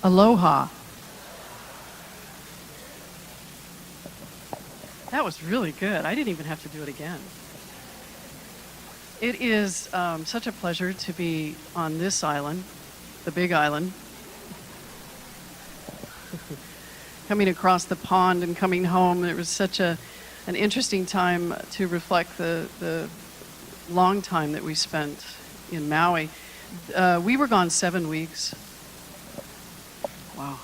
Aloha. That was really good. I didn't even have to do it again. It is such a pleasure to be on this island, the Big Island. Coming across the pond and coming home, it was such an interesting time to reflect the long time that we spent in Maui. We were gone 7 weeks. Wow.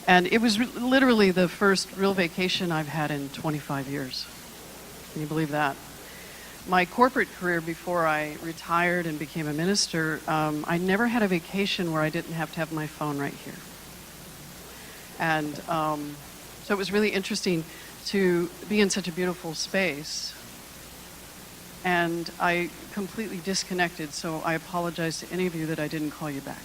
And it was literally the first real vacation I've had in 25 years. Can you believe that? My corporate career before I retired and became a minister, I never had a vacation where I didn't have to have my phone right here. And so it was really interesting to be in such a beautiful space. And I completely disconnected, so I apologize to any of you that I didn't call you back.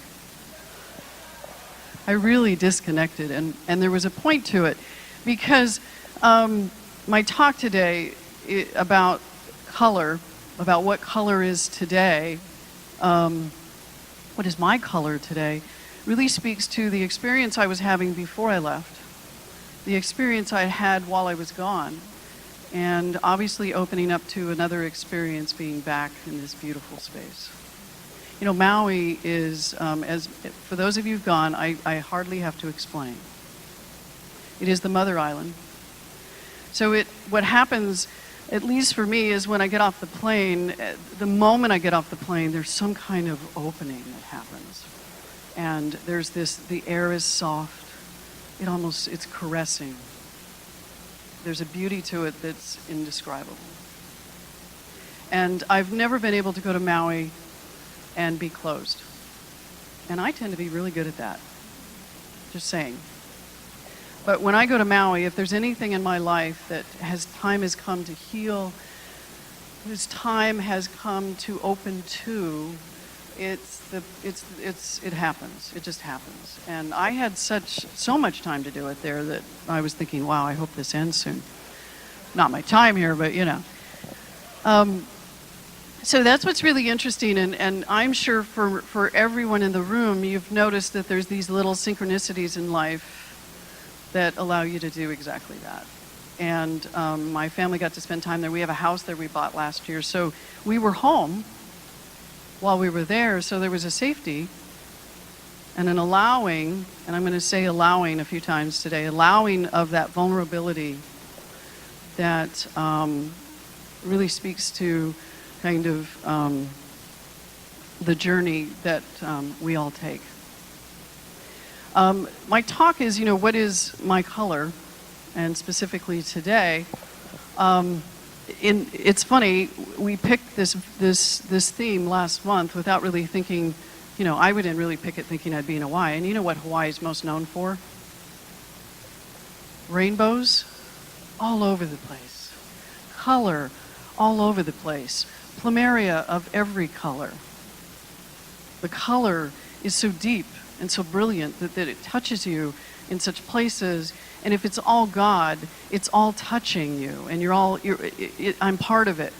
I really disconnected, and there was a point to it, because my talk today about color, about what color is today, what is my color today, really speaks to the experience I was having before I left, the experience I had while I was gone, and obviously opening up to another experience being back in this beautiful space. You know, Maui is, for those of you who've gone, I hardly have to explain. It is the mother island. So what happens, at least for me, is when I get off the plane, the moment I get off the plane, there's some kind of opening that happens. And there's the air is soft. It's caressing. There's a beauty to it that's indescribable. And I've never been able to go to Maui and be closed. And I tend to be really good at that. Just saying. But when I go to Maui, if there's anything in my life that time has come to heal, whose time has come to open to, it happens. It just happens. And I had so much time to do it there that I was thinking, wow, I hope this ends soon. Not my time here, but you know. So that's what's really interesting, and I'm sure for everyone in the room, you've noticed that there's these little synchronicities in life that allow you to do exactly that. And my family got to spend time there. We have a house there we bought last year, so we were home while we were there, so there was a safety and an allowing, and I'm going to say allowing a few times today, allowing of that vulnerability that really speaks to kind of the journey that we all take. My talk is, what is my color? And specifically today, it's funny, we picked this theme last month without really thinking, I didn't really pick it thinking I'd be in Hawaii. And you know what Hawaii is most known for? Rainbows all over the place. Color all over the place. Plumeria of every color. The color is so deep and so brilliant that it touches you in such places, and if it's all God, it's all touching you, and I'm part of it.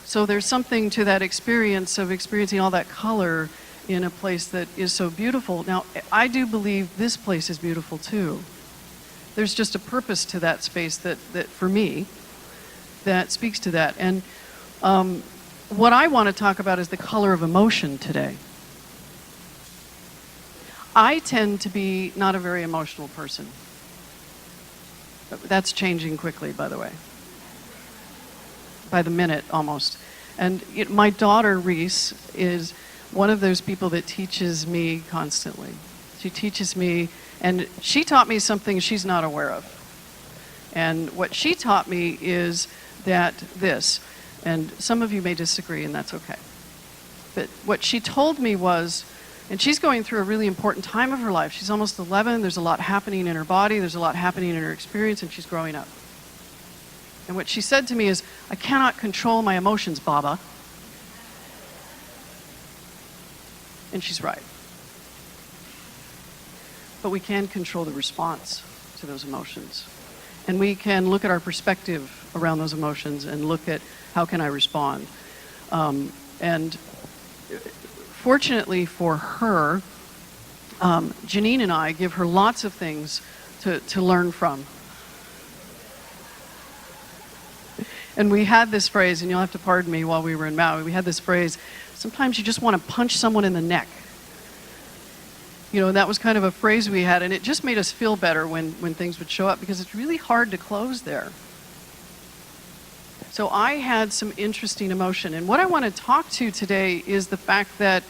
So there's something to that experience of experiencing all that color in a place that is so beautiful. Now, I do believe this place is beautiful too. There's just a purpose to that space that for me, that speaks to that. And what I want to talk about is the color of emotion today. I tend to be not a very emotional person. That's changing quickly, by the way. By the minute, almost. And my daughter, Reese, is one of those people that teaches me constantly. She teaches me, and she taught me something she's not aware of. And what she taught me is that and some of you may disagree, and that's okay. But what she told me was, and she's going through a really important time of her life. She's almost 11. There's a lot happening in her body. There's a lot happening in her experience, and she's growing up. And what she said to me is, I cannot control my emotions, Baba. And she's right. But we can control the response to those emotions. And we can look at our perspective around those emotions and look at how can I respond. And fortunately for her, Janine and I give her lots of things to learn from. And we had this phrase, and you'll have to pardon me, while we were in Maui, we had this phrase, sometimes you just want to punch someone in the neck. You know, and that was kind of a phrase we had, and it just made us feel better when things would show up, because it's really hard to close there. So I had some interesting emotion, and what I want to talk to today is the fact that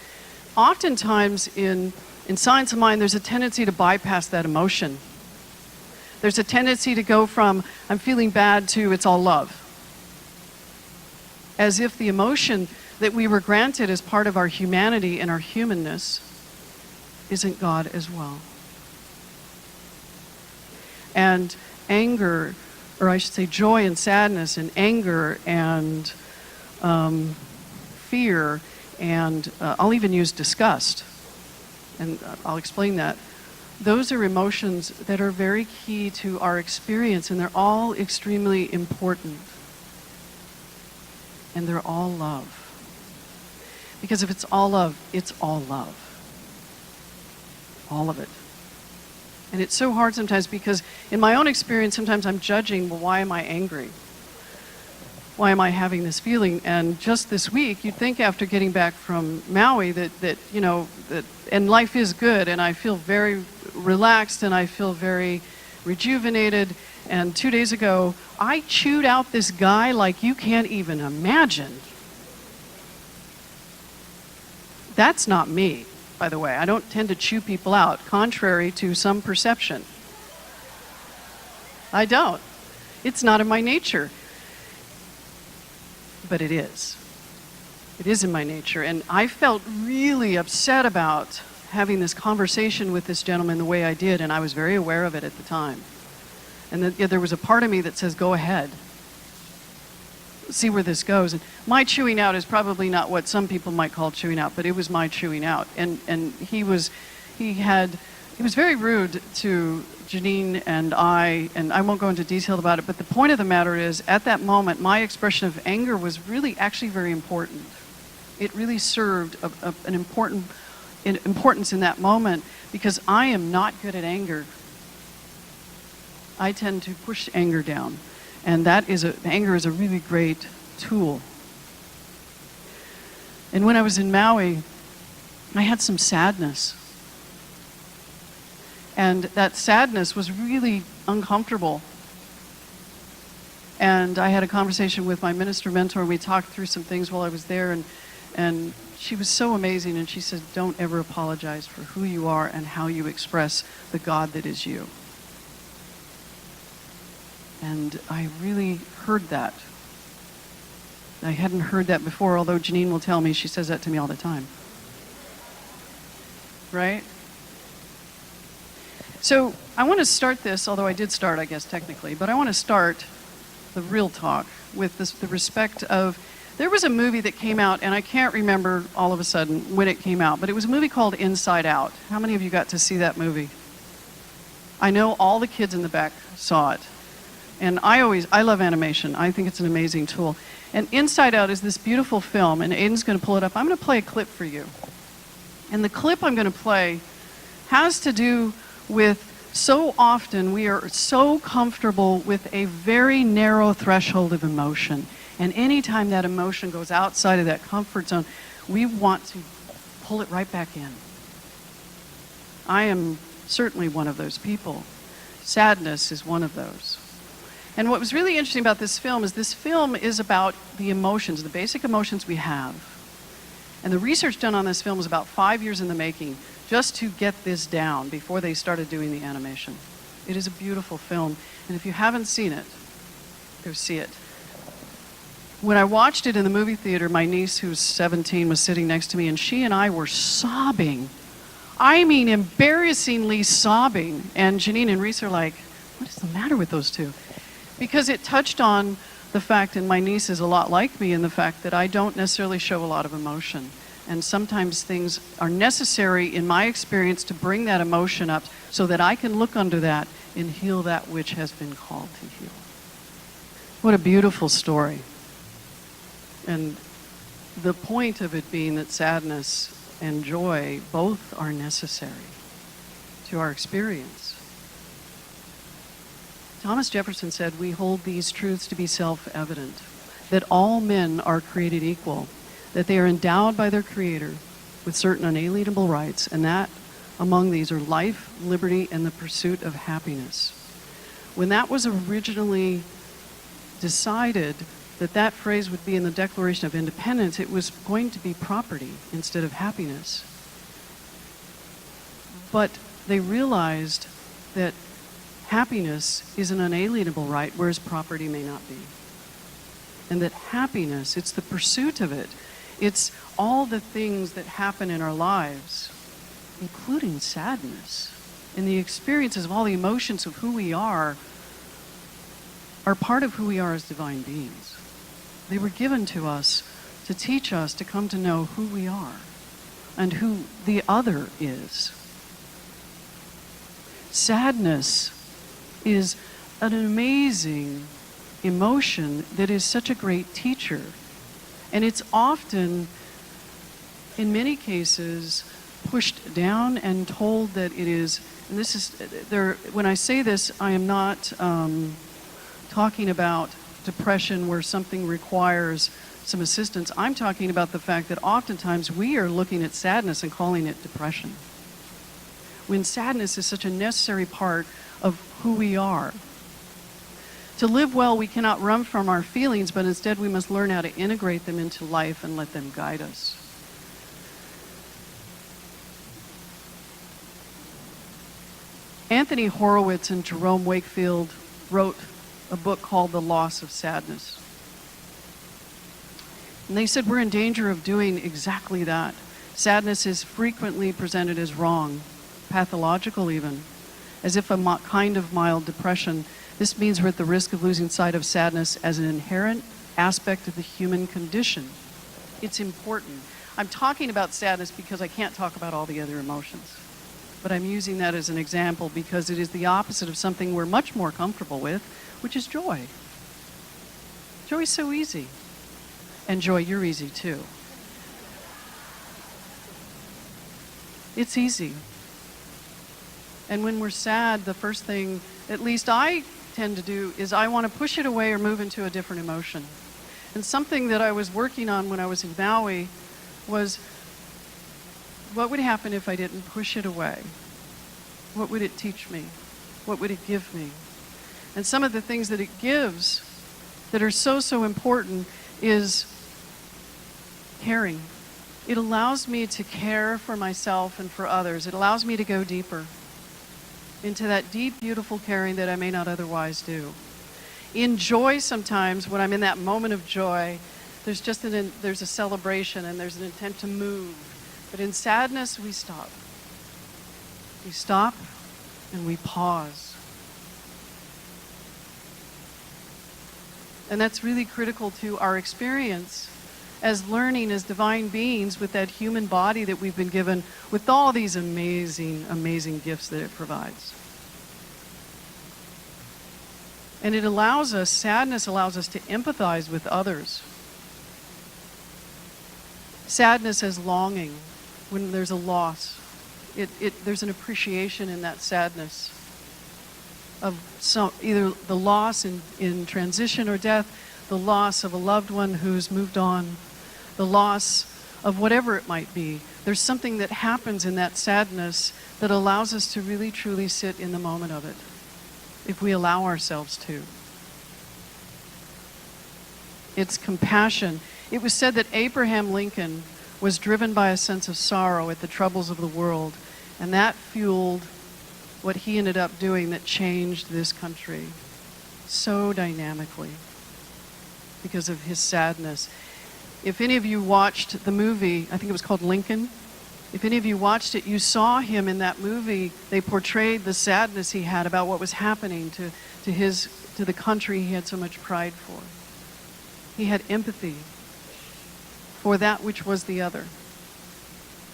oftentimes in science of mind, there's a tendency to bypass that emotion. There's a tendency to go from, I'm feeling bad, to it's all love. As if the emotion that we were granted as part of our humanity and our humanness isn't God as well. And anger, or I should say joy and sadness and anger and fear, and I'll even use disgust, and I'll explain that. Those are emotions that are very key to our experience, and they're all extremely important. And they're all love. Because if it's all love, it's all love. All of it. And it's so hard sometimes, because in my own experience, sometimes I'm judging, well, why am I angry? Why am I having this feeling? And just this week, you'd think after getting back from Maui that and life is good, and I feel very relaxed, and I feel very rejuvenated. And 2 days ago, I chewed out this guy like you can't even imagine. That's not me, by the way. I don't tend to chew people out, contrary to some perception. I don't. It's not in my nature. But it is. It is in my nature. And I felt really upset about having this conversation with this gentleman the way I did, and I was very aware of it at the time. And then, there was a part of me that says, go ahead. See where this goes. And my chewing out is probably not what some people might call chewing out, but it was my chewing out. And he was very rude to Janine and I won't go into detail about it, but the point of the matter is, at that moment, my expression of anger was really actually very important. It really served an importance in that moment, because I am not good at anger. I tend to push anger down, and anger is a really great tool. And when I was in Maui, I had some sadness, and that sadness was really uncomfortable. And I had a conversation with my minister mentor, and we talked through some things while I was there, and she was so amazing, and she said, don't ever apologize for who you are and how you express the God that is you. And I really heard that. I hadn't heard that before, although Janine will tell me she says that to me all the time. Right? So I want to start this, although I did start, I guess, technically, but I want to start the real talk with the respect of, there was a movie that came out, and I can't remember all of a sudden when it came out, but it was a movie called Inside Out. How many of you got to see that movie? I know all the kids in the back saw it. And I love animation. I think it's an amazing tool. And Inside Out is this beautiful film, and Aiden's going to pull it up. I'm going to play a clip for you. And the clip I'm going to play has to do with, so often we are so comfortable with a very narrow threshold of emotion. And anytime that emotion goes outside of that comfort zone, we want to pull it right back in. I am certainly one of those people. Sadness is one of those. And what was really interesting about this film is about the emotions, the basic emotions we have. And the research done on this film was about 5 years in the making, just to get this down before they started doing the animation. It is a beautiful film, and if you haven't seen it, go see it. When I watched it in the movie theater, my niece, who's 17, was sitting next to me, and she and I were sobbing. I mean, embarrassingly sobbing. And Janine and Reese are like, what is the matter with those two? Because it touched on the fact, and my niece is a lot like me in the fact that I don't necessarily show a lot of emotion. And sometimes things are necessary, in my experience, to bring that emotion up so that I can look under that and heal that which has been called to heal. What a beautiful story. And the point of it being that sadness and joy both are necessary. to our experience. Thomas Jefferson said, "We hold these truths to be self-evident, that all men are created equal, that they are endowed by their Creator with certain unalienable rights, and that among these are life, liberty, and the pursuit of happiness." When that was originally decided that that phrase would be in the Declaration of Independence, it was going to be property instead of happiness. But they realized that happiness is an unalienable right, whereas property may not be. And that happiness, it's the pursuit of it. It's all the things that happen in our lives, including sadness, and the experiences of all the emotions of who we are part of who we are as divine beings. They were given to us to teach us to come to know who we are and who the other is. Sadness is an amazing emotion that is such a great teacher. And it's often, in many cases, pushed down and told that it is, and this is, when I say this, I am not talking about depression where something requires some assistance. I'm talking about the fact that oftentimes we are looking at sadness and calling it depression, when sadness is such a necessary part of who we are. To live well, we cannot run from our feelings, but instead we must learn how to integrate them into life and let them guide us. Anthony Horowitz and Jerome Wakefield wrote a book called The Loss of Sadness. And they said we're in danger of doing exactly that. Sadness is frequently presented as wrong, pathological even, as if a kind of mild depression. This means we're at the risk of losing sight of sadness as an inherent aspect of the human condition. It's important. I'm talking about sadness because I can't talk about all the other emotions. But I'm using that as an example because it is the opposite of something we're much more comfortable with, which is joy. Joy is so easy. And joy, you're easy too. It's easy. And when we're sad, the first thing, at least I tend to do, is I want to push it away or move into a different emotion. And something that I was working on when I was in Maui was, what would happen if I didn't push it away? What would it teach me? What would it give me? And some of the things that it gives that are so important is caring. It allows me to care for myself and for others. It allows me to go deeper into that deep, beautiful caring that I may not otherwise do. In joy, sometimes, when I'm in that moment of joy, there's a celebration and there's an intent to move. But in sadness, we stop. We stop and we pause. And that's really critical to our experience as learning as divine beings with that human body that we've been given with all these amazing, amazing gifts that it provides. And it allows us, sadness allows us to empathize with others. Sadness as longing, when there's a loss. There's an appreciation in that sadness of either the loss in transition or death, the loss of a loved one who's moved on, the loss of whatever it might be. There's something that happens in that sadness that allows us to really truly sit in the moment of it, if we allow ourselves to. It's compassion. It was said that Abraham Lincoln was driven by a sense of sorrow at the troubles of the world, and that fueled what he ended up doing that changed this country so dynamically because of his sadness. If any of you watched the movie, I think it was called Lincoln, if any of you watched it, you saw him in that movie. They portrayed the sadness he had about what was happening to the country he had so much pride for. He had empathy for that which was the other.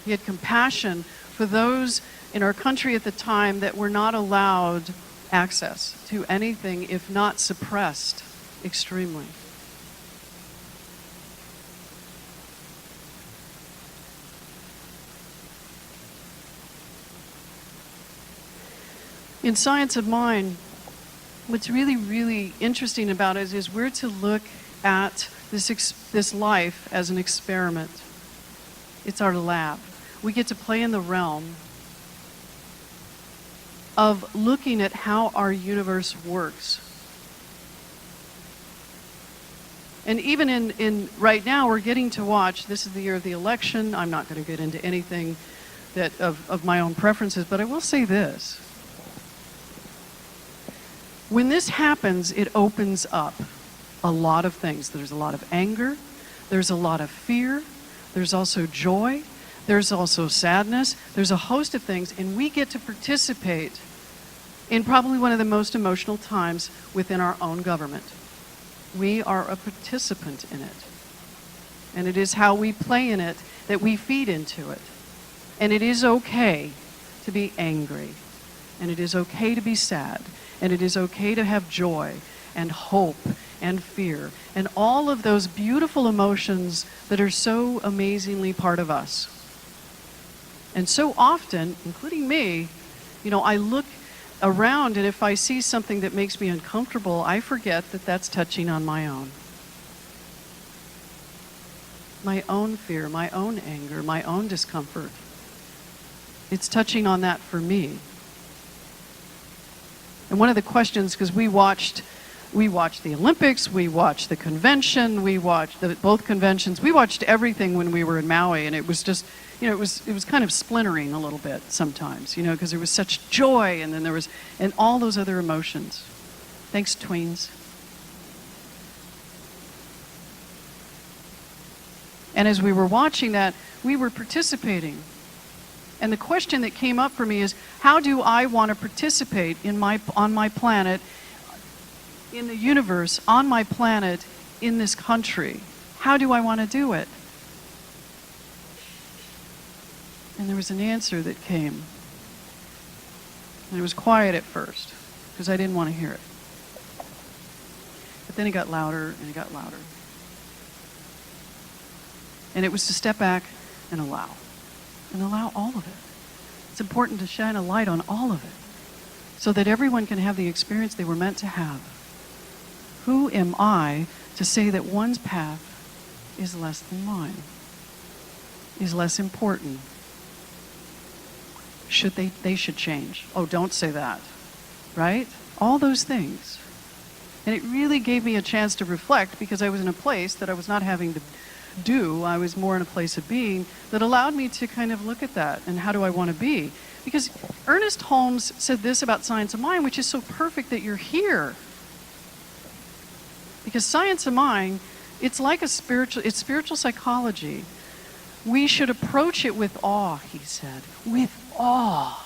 He had compassion for those in our country at the time that were not allowed access to anything, if not suppressed extremely. In Science of Mind, what's really, really interesting about it is we're to look at this life as an experiment. It's our lab. We get to play in the realm of looking at how our universe works. And even in right now, we're getting to watch, this is the year of the election. I'm not going to get into anything that of my own preferences, but I will say this. When this happens, it opens up a lot of things. There's a lot of anger. There's a lot of fear. There's also joy. There's also sadness. There's a host of things, and we get to participate in probably one of the most emotional times within our own government. We are a participant in it. And it is how we play in it that we feed into it. And it is okay to be angry. And it is okay to be sad. And it is okay to have joy and hope and fear and all of those beautiful emotions that are so amazingly part of us. And so often, including me, I look around, and if I see something that makes me uncomfortable, I forget that that's touching on my own fear, my own anger, my own discomfort. It's touching on that for me. And one of the questions, because we watched the Olympics, we watched the convention, we watched both conventions, we watched everything when we were in Maui, and it was just, it was kind of splintering a little bit sometimes, because there was such joy, and then there was, and all those other emotions. Thanks, tweens. And as we were watching that, we were participating. And the question that came up for me is, how do I want to participate on my planet, in the universe, on my planet, in this country? How do I want to do it? And there was an answer that came. And it was quiet at first, because I didn't want to hear it. But then it got louder, and it got louder. And it was to step back and allow all of it. It's important to shine a light on all of it, so that everyone can have the experience they were meant to have. Who am I to say that one's path is less than mine, is less important? They should change. Oh, don't say that, right? All those things. And it really gave me a chance to reflect, because I was in a place that I was not having to do. I was more in a place of being that allowed me to kind of look at that and how do I want to be. Because Ernest Holmes said this about Science of Mind, which is so perfect that you're here. Because Science of Mind, it's like it's spiritual psychology. We should approach it with awe, he said. With awe.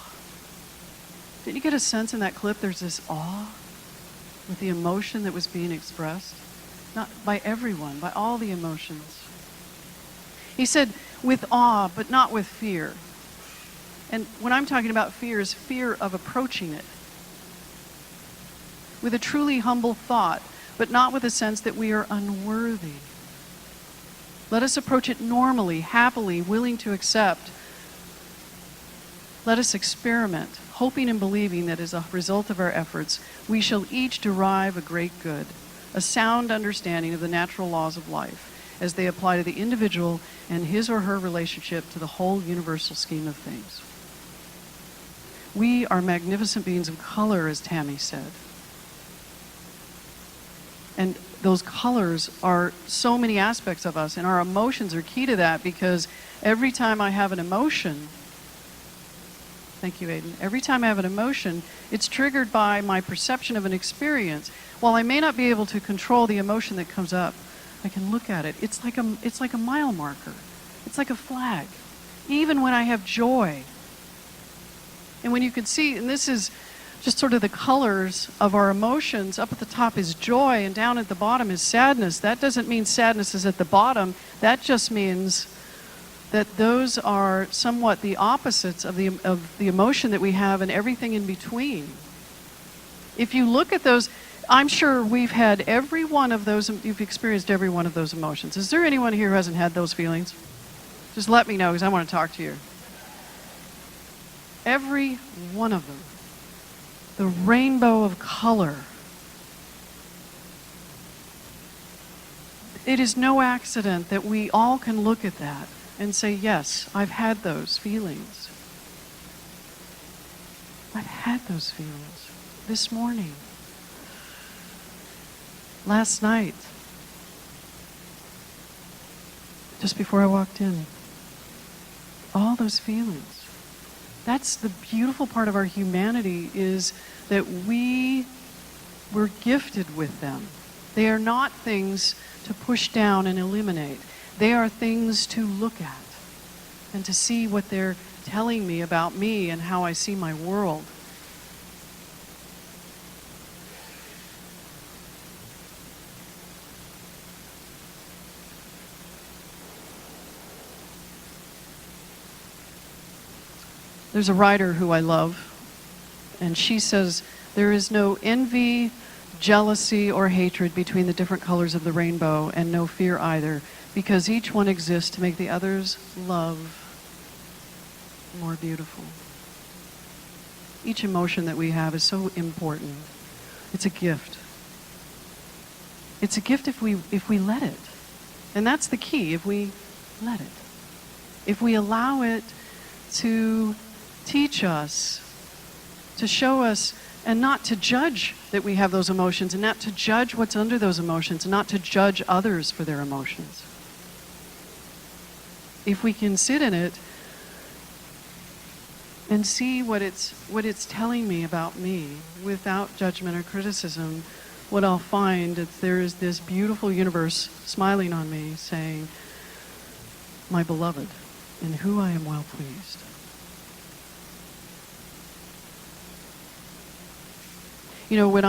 Didn't you get a sense in that clip there's this awe with the emotion that was being expressed? Not by everyone, by all the emotions. He said, with awe, but not with fear. And when I'm talking about fear, is fear of approaching it. With a truly humble thought, but not with a sense that we are unworthy. Let us approach it normally, happily, willing to accept. Let us experiment, hoping and believing that as a result of our efforts, we shall each derive a great good, a sound understanding of the natural laws of life, as they apply to the individual and his or her relationship to the whole universal scheme of things. We are magnificent beings of color, as Tammy said. And those colors are so many aspects of us, and our emotions are key to that, because every time I have an emotion, thank you, Aiden, every time I have an emotion, it's triggered by my perception of an experience. While I may not be able to control the emotion that comes up, I can look at it. It's like a mile marker. It's like a flag. Even when I have joy. And when you can see, and this is just sort of the colors of our emotions, up at the top is joy and down at the bottom is sadness. That doesn't mean sadness is at the bottom. That just means that those are somewhat the opposites of the emotion that we have and everything in between. If you look at those, I'm sure we've had every one of those, you've experienced every one of those emotions. Is there anyone here who hasn't had those feelings? Just let me know, because I want to talk to you. Every one of them. The rainbow of color. It is no accident that we all can look at that and say, yes, I've had those feelings. I've had those feelings this morning, last night, just before I walked in. All those feelings. That's the beautiful part of our humanity, is that we're gifted with them. They are not things to push down and eliminate. They are things to look at and to see what they're telling me about me and how I see my world. There's a writer who I love, and she says, there is no envy, jealousy, or hatred between the different colors of the rainbow, and no fear either, because each one exists to make the other's love more beautiful. Each emotion that we have is so important. It's a gift. It's a gift if we let it. And that's the key, if we let it. If we allow it to teach us, to show us, and not to judge that we have those emotions, and not to judge what's under those emotions, and not to judge others for their emotions. If we can sit in it and see what it's telling me about me without judgment or criticism, what I'll find is there is this beautiful universe smiling on me saying, my beloved, in who I am well pleased. You know, when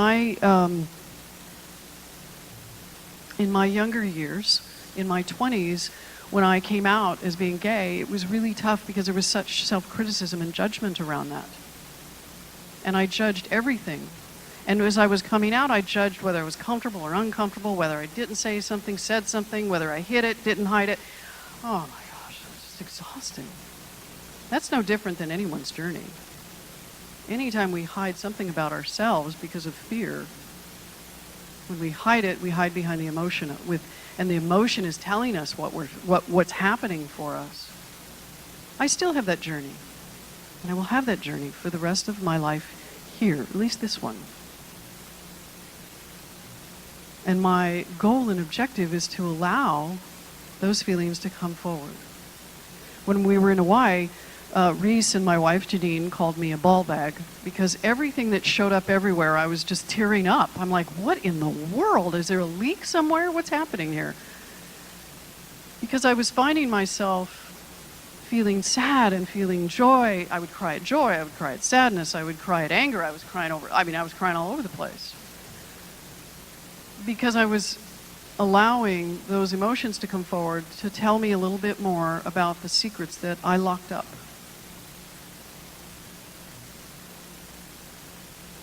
in my younger years, in my 20s, when I came out as being gay, it was really tough because there was such self-criticism and judgment around that. And I judged everything. And as I was coming out, I judged whether I was comfortable or uncomfortable, whether I didn't say something, said something, whether I hid it, didn't hide it. Oh my gosh, it's just exhausting. That's no different than anyone's journey. Anytime we hide something about ourselves because of fear, when we hide it, we hide behind the emotion, and the emotion is telling us what's happening for us. I still have that journey, and I will have that journey for the rest of my life here, at least this one. And my goal and objective is to allow those feelings to come forward. When we were in Hawaii, Reese and my wife Janine called me a ball bag because everything that showed up everywhere, I was just tearing up. I'm like, what in the world? Is there a leak somewhere? What's happening here? Because I was finding myself feeling sad and feeling joy. I would cry at joy, I would cry at sadness, I would cry at anger, I was crying all over the place. Because I was allowing those emotions to come forward to tell me a little bit more about the secrets that I locked up.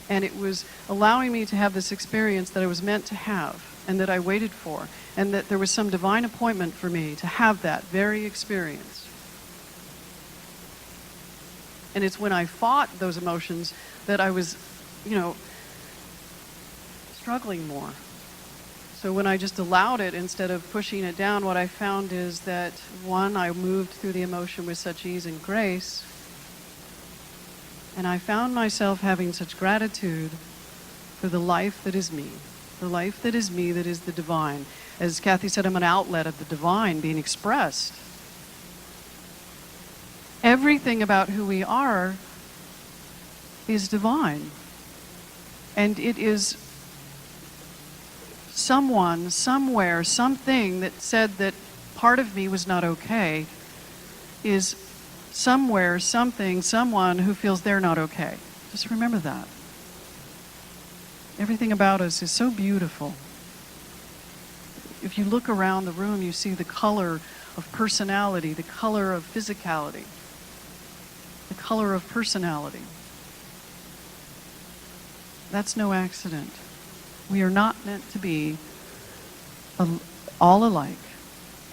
And it was allowing me to have this experience that I was meant to have and that I waited for, and that there was some divine appointment for me to have that very experience. And it's when I fought those emotions that I was, struggling more. So when I just allowed it instead of pushing it down, what I found is that, one, I moved through the emotion with such ease and grace. And I found myself having such gratitude for the life that is me. The life that is me, that is the divine. As Kathy said, I'm an outlet of the divine being expressed. Everything about who we are is divine. And it is someone, somewhere, something that said that part of me was not okay is somewhere, something, someone who feels they're not okay. Just remember that. Everything about us is so beautiful. If you look around the room, you see the color of personality, the color of physicality, the color of personality. That's no accident. We are not meant to be all alike.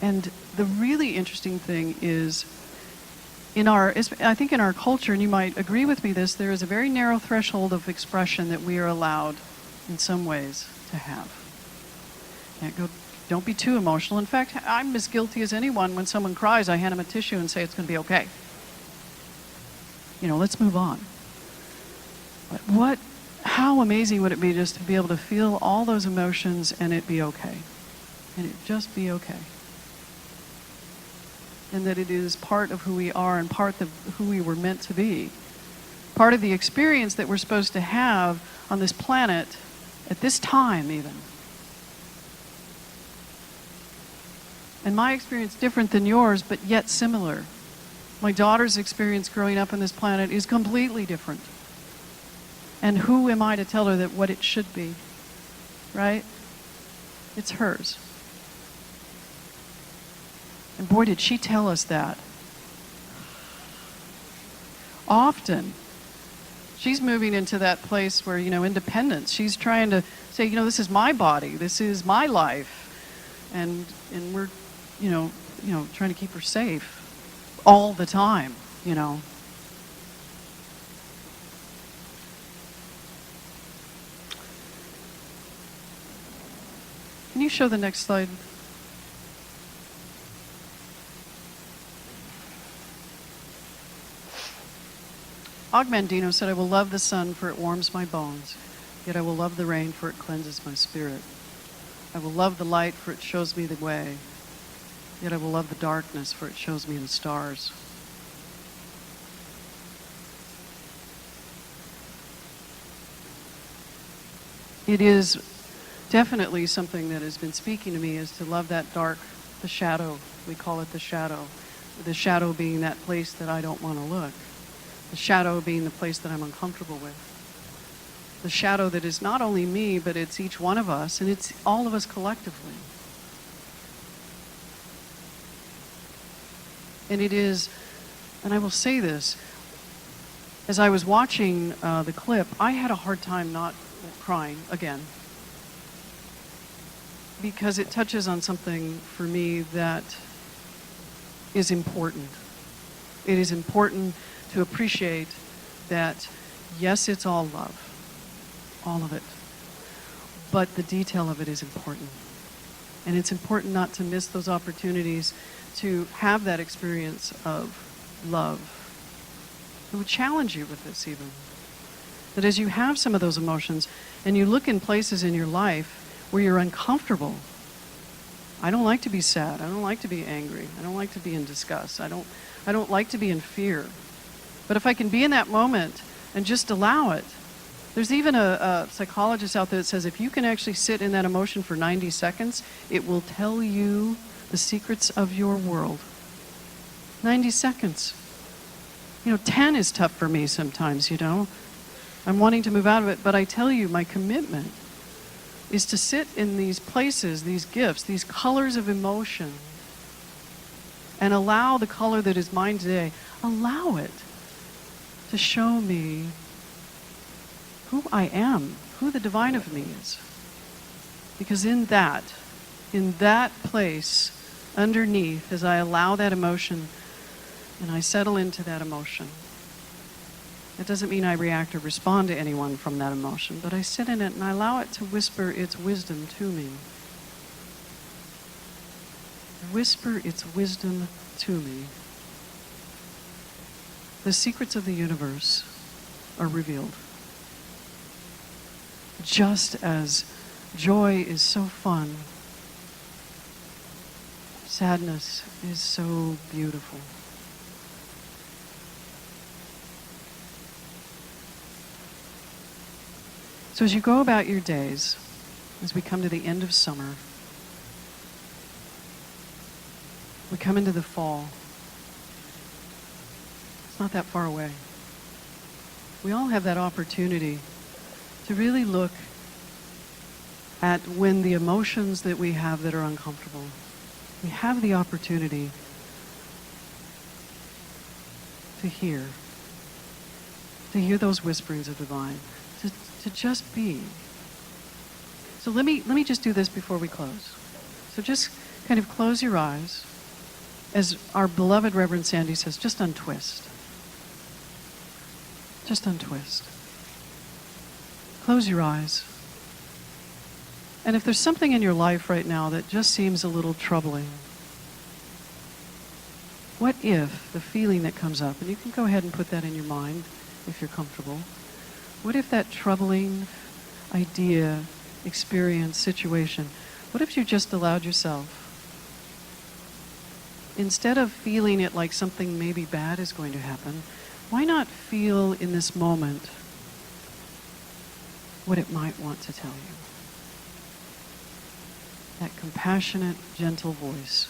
And the really interesting thing is I think in our culture, and you might agree with me this, there is a very narrow threshold of expression that we are allowed in some ways to have. Don't be too emotional. In fact, I'm as guilty as anyone. When someone cries, I hand them a tissue and say it's going to be okay. Let's move on. But how amazing would it be just to be able to feel all those emotions and it be okay? And it just be okay. And that it is part of who we are and part of who we were meant to be. Part of the experience that we're supposed to have on this planet at this time even. And my experience different than yours, but yet similar. My daughter's experience growing up on this planet is completely different. And who am I to tell her that what it should be, right? It's hers. And boy, did she tell us that. Often, she's moving into that place where, independence. She's trying to say, this is my body, this is my life. And we're, trying to keep her safe all the time, Can you show the next slide? Og Mandino said, I will love the sun for it warms my bones, yet I will love the rain for it cleanses my spirit. I will love the light for it shows me the way, yet I will love the darkness for it shows me the stars. It is definitely something that has been speaking to me, is to love that dark, the shadow. We call it the shadow. The shadow being that place that I don't want to look. The shadow being the place that I'm uncomfortable with. The shadow that is not only me, but it's each one of us, and it's all of us collectively. And it is, and I will say this, as I was watching the clip, I had a hard time not crying again. Because it touches on something for me that is important. It is important to appreciate that, yes, it's all love. All of it. But the detail of it is important. And it's important not to miss those opportunities to have that experience of love. It would challenge you with this even. That as you have some of those emotions and you look in places in your life where you're uncomfortable. I don't like to be sad. I don't like to be angry. I don't like to be in disgust. I don't like to be in fear. But if I can be in that moment and just allow it. There's even a psychologist out there that says if you can actually sit in that emotion for 90 seconds, it will tell you the secrets of your world. 90 seconds. 10 is tough for me sometimes, I'm wanting to move out of it, but I tell you, my commitment is to sit in these places, these gifts, these colors of emotion, and allow the color that is mine today, allow it to show me who I am, who the divine of me is. Because in that place, underneath, as I allow that emotion and I settle into that emotion, it doesn't mean I react or respond to anyone from that emotion, but I sit in it and I allow it to whisper its wisdom to me. Whisper its wisdom to me. The secrets of the universe are revealed. Just as joy is so fun, sadness is so beautiful. So as you go about your days, as we come to the end of summer, we come into the fall. It's not that far away. We all have that opportunity to really look at when the emotions that we have that are uncomfortable, we have the opportunity to hear those whisperings of divine, to just be. So let me just do this before we close. So just kind of close your eyes as our beloved Reverend Sandy says, just untwist. Just untwist. Close your eyes. And if there's something in your life right now that just seems a little troubling, what if the feeling that comes up, and you can go ahead and put that in your mind if you're comfortable, what if that troubling idea, experience, situation, what if you just allowed yourself, instead of feeling it like something maybe bad is going to happen, why not feel in this moment what it might want to tell you? That compassionate, gentle voice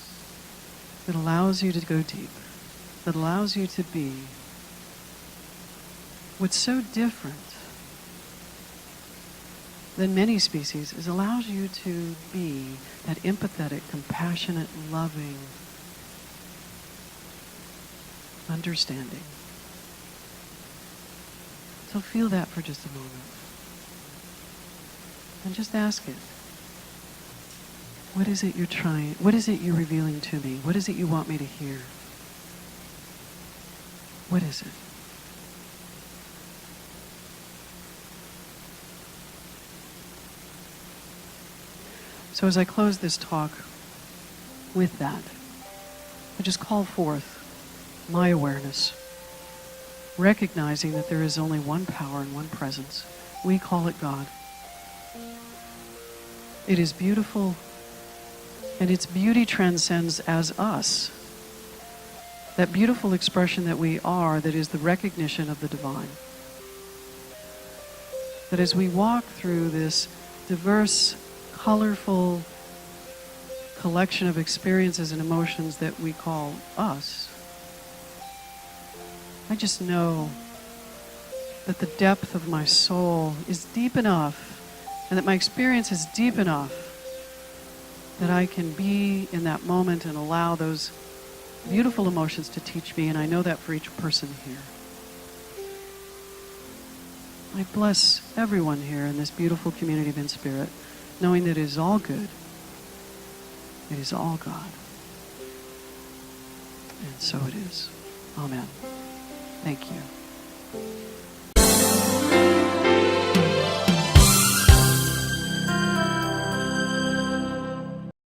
that allows you to go deep, that allows you to be what's so different than many species is allows you to be that empathetic, compassionate, loving, understanding. So feel that for just a moment. And just ask it. What is it you're trying? What is it you're revealing to me? What is it you want me to hear? What is it? So as I close this talk with that, I just call forth my awareness, recognizing that there is only one power and one presence. We call it God. It is beautiful, and its beauty transcends as us. That beautiful expression that we are, that is the recognition of the divine. That as we walk through this diverse, colorful collection of experiences and emotions that we call us, I just know that the depth of my soul is deep enough, and that my experience is deep enough that I can be in that moment and allow those beautiful emotions to teach me, and I know that for each person here. I bless everyone here in this beautiful community of InSpirit, knowing that it is all good. It is all God. And so it is. Amen. Thank you.